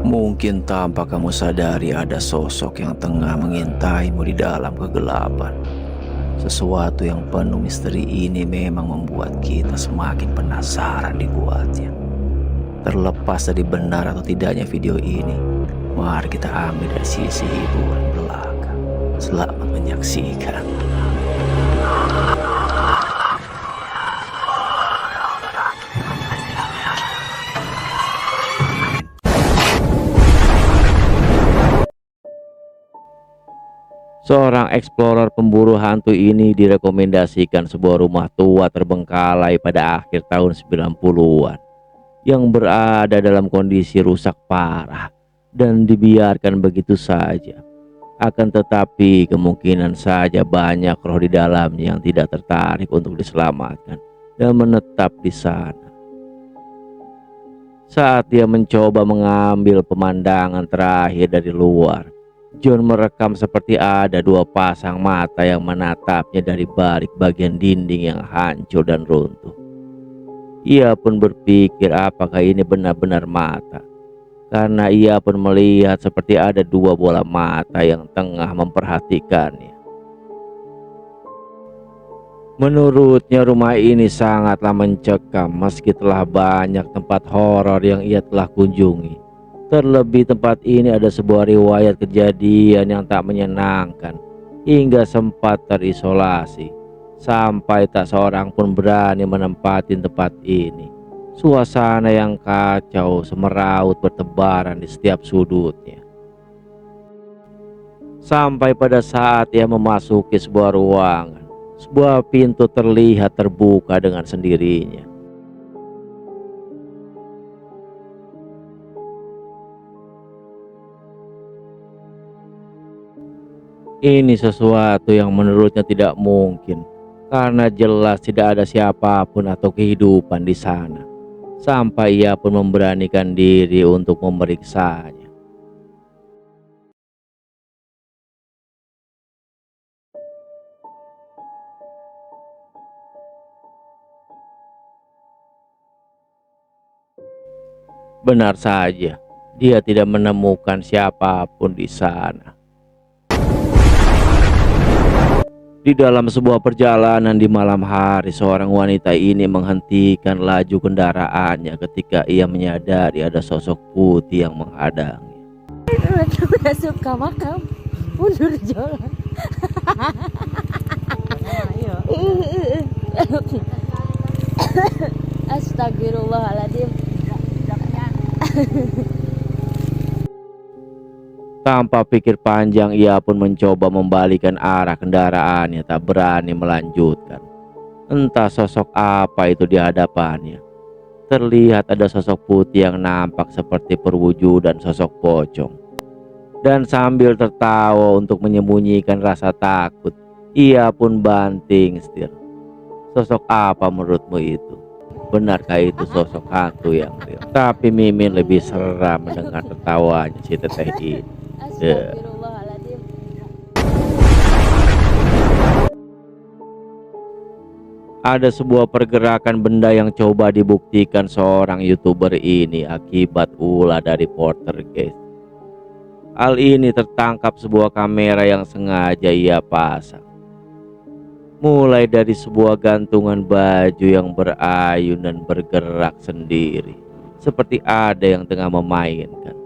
Mungkin tanpa kamu sadari ada sosok yang tengah mengintaimu di dalam kegelapan. Sesuatu yang penuh misteri ini memang membuat kita semakin penasaran dibuatnya. Terlepas dari benar atau tidaknya video ini, mari kita ambil dari sisi hiburan belaka. Selamat menyaksikan. Seorang explorer pemburu hantu ini direkomendasikan sebuah rumah tua terbengkalai pada akhir tahun 90-an yang berada dalam kondisi rusak parah dan dibiarkan begitu saja. Akan tetapi kemungkinan saja banyak roh di dalamnya yang tidak tertarik untuk diselamatkan dan menetap di sana. Saat dia mencoba mengambil pemandangan terakhir dari luar, John merekam seperti ada dua pasang mata yang menatapnya dari balik bagian dinding yang hancur dan runtuh. Ia pun berpikir apakah ini benar-benar mata, karena ia pun melihat seperti ada dua bola mata yang tengah memperhatikannya. Menurutnya rumah ini sangatlah mencekam meski telah banyak tempat horor yang ia telah kunjungi. Terlebih tempat ini ada sebuah riwayat kejadian yang tak menyenangkan hingga sempat terisolasi sampai tak seorang pun berani menempati tempat ini. Suasana yang kacau semeraut bertebaran di setiap sudutnya. Sampai pada saat ia memasuki sebuah ruangan, sebuah pintu terlihat terbuka dengan sendirinya. Ini sesuatu yang menurutnya tidak mungkin, karena jelas tidak ada siapapun atau kehidupan di sana. Sampai ia pun memberanikan diri untuk memeriksanya. Benar saja, dia tidak menemukan siapapun di sana. Di dalam sebuah perjalanan di malam hari, seorang wanita ini menghentikan laju kendaraannya ketika ia menyadari ada sosok putih yang menghadangnya. Masuk ke makam, mundur jalan. Astagfirullahaladzim. Tanpa pikir panjang, ia pun mencoba membalikan arah kendaraannya, tak berani melanjutkan. Entah sosok apa itu di hadapannya. Terlihat ada sosok putih yang nampak seperti perwujudan sosok pocong. Dan sambil tertawa untuk menyembunyikan rasa takut, ia pun banting setir. Sosok apa menurutmu itu? Benarkah itu sosok hantu yang real? Tapi Mimin lebih seram mendengar tertawanya si teteh ini. Astagfirullahaladzim. Ada sebuah pergerakan benda yang coba dibuktikan seorang YouTuber ini akibat ulah dari poltergeist. Hal ini tertangkap sebuah kamera yang sengaja ia pasang. Mulai dari sebuah gantungan baju yang berayun dan bergerak sendiri, seperti ada yang tengah memainkan.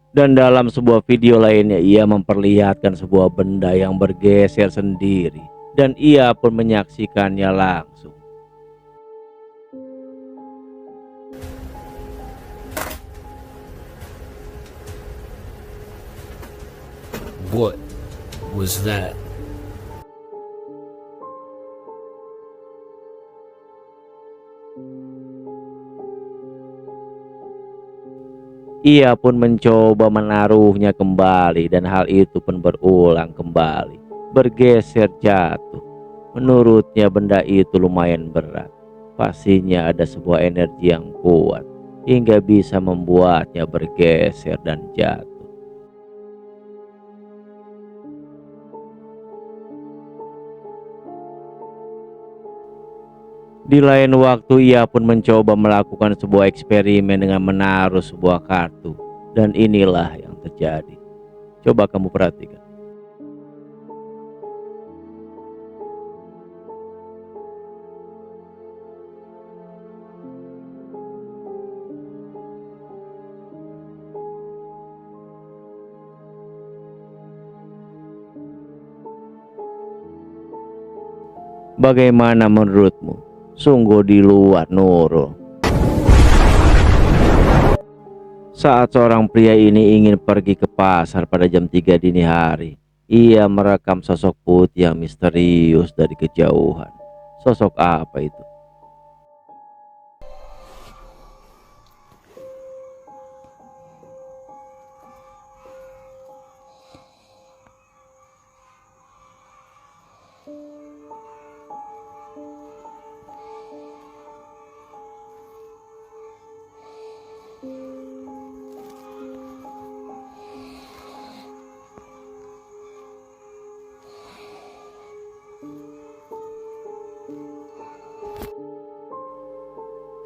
Dan dalam sebuah video lainnya, ia memperlihatkan sebuah benda yang bergeser sendiri, dan ia pun menyaksikannya langsung. What was that? Ia pun mencoba menaruhnya kembali dan hal itu pun berulang kembali, bergeser jatuh. Menurutnya benda itu lumayan berat. pastinya ada sebuah energi yang kuat hingga bisa membuatnya bergeser dan jatuh. Di lain waktu ia pun mencoba melakukan sebuah eksperimen dengan menaruh sebuah kartu, dan inilah yang terjadi. Coba kamu perhatikan. Bagaimana menurutmu? Sungguh di luar Nurul. Saat seorang pria ini ingin pergi ke pasar pada jam 3 dini hari, ia merekam sosok putih yang misterius dari kejauhan. Sosok apa itu?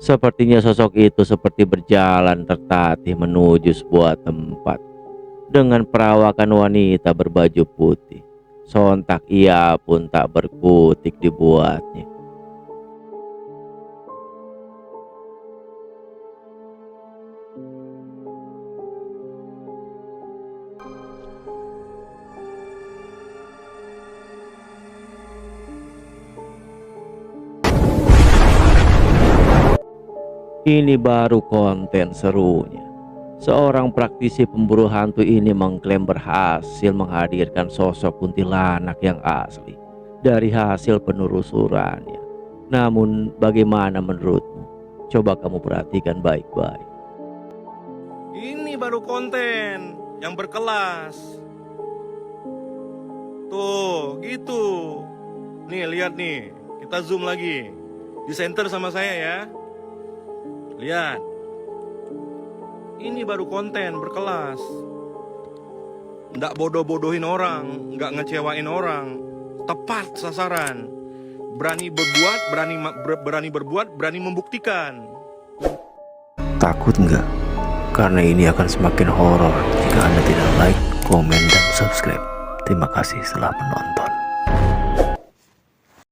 Sepertinya sosok itu seperti berjalan tertatih menuju sebuah tempat dengan perawakan wanita berbaju putih. Sontak ia pun tak berkutik dibuatnya. Ini baru konten serunya. Seorang praktisi pemburu hantu ini mengklaim berhasil menghadirkan sosok kuntilanak yang asli dari hasil penelusurannya. Namun bagaimana menurutmu? Coba kamu perhatikan baik-baik. Ini baru konten yang berkelas. Tuh, gitu. Nih, lihat nih. Kita zoom lagi. Di center sama saya ya. Lihat. Ini baru konten berkelas. Nggak bodoh-bodohin orang, nggak ngecewain orang. Tepat sasaran. Berani berbuat, berani membuktikan. Takut nggak? Karena ini akan semakin horor jika Anda tidak like, komen, dan subscribe. Terima kasih telah menonton.